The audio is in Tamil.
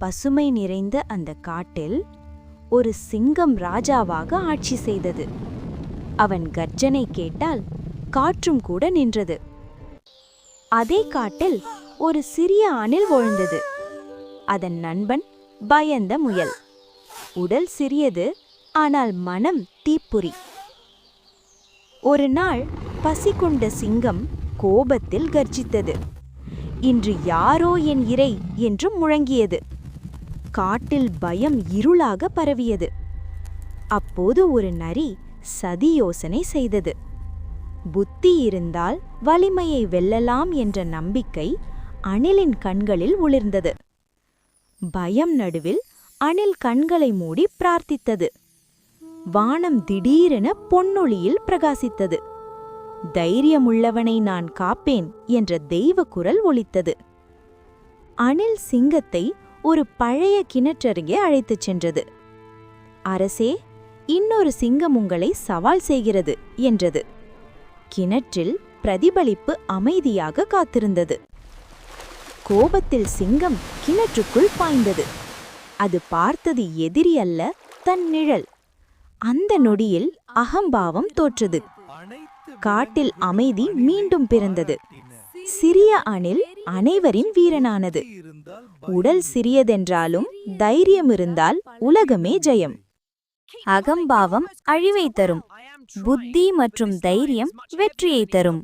பசுமை நிறைந்த அந்த காட்டில் ஒரு சிங்கம் ராஜாவாக ஆட்சி செய்தது. அவன் கர்ஜனை கேட்டால் காற்றும் கூட நின்றது. அதே காட்டில் ஒரு சிறிய அணில் வாழ்ந்தது. அதன் நண்பன் பயந்த முயல். உடல் சிறியது, ஆனால் மனம் தீப்புரி. ஒரு நாள் பசி கொண்ட சிங்கம் கோபத்தில் கர்ஜித்தது. இன்று யாரோ என் இரை என்று முழங்கியது. காட்டில் பயம் இருளாக பரவியது. அப்போது ஒரு நரி சதி யோசனை செய்தது. புத்தி இருந்தால் வலிமையை வெல்லலாம் என்ற நம்பிக்கை அணிலின் கண்களில் ஒளிர்ந்தது. பயம் நடுவில் அணில் கண்களை மூடி பிரார்த்தித்தது. வானம் திடீரென பொன்னொளியில் பிரகாசித்தது. தைரியமுள்ளவனை நான் காப்பேன் என்ற தெய்வ குரல் ஒலித்தது. அணில் சிங்கத்தை ஒரு பழைய கிணற்றருகே அழைத்துச் சென்றது. அரசே, இன்னொரு சிங்கம் உங்களை சவால் செய்கிறது என்றது. கிணற்றில் பிரதிபலிப்பு அமைதியாக காத்திருந்தது. கோபத்தில் சிங்கம் கிணற்றுக்குள் பாய்ந்தது. அது பார்த்தது எதிரி அல்ல, தன் நிழல். அந்த நொடியில் அகம்பாவம் தோற்றது. காட்டில் அமைதி மீண்டும் பிறந்தது. சிறிய அணில் அனைவரின் வீரனானது. உடல் சிறியதென்றாலும் தைரியம் இருந்தால் உலகமே ஜெயம். அகம்பாவம் அழிவை தரும். புத்தி மற்றும் தைரியம் வெற்றியை தரும்.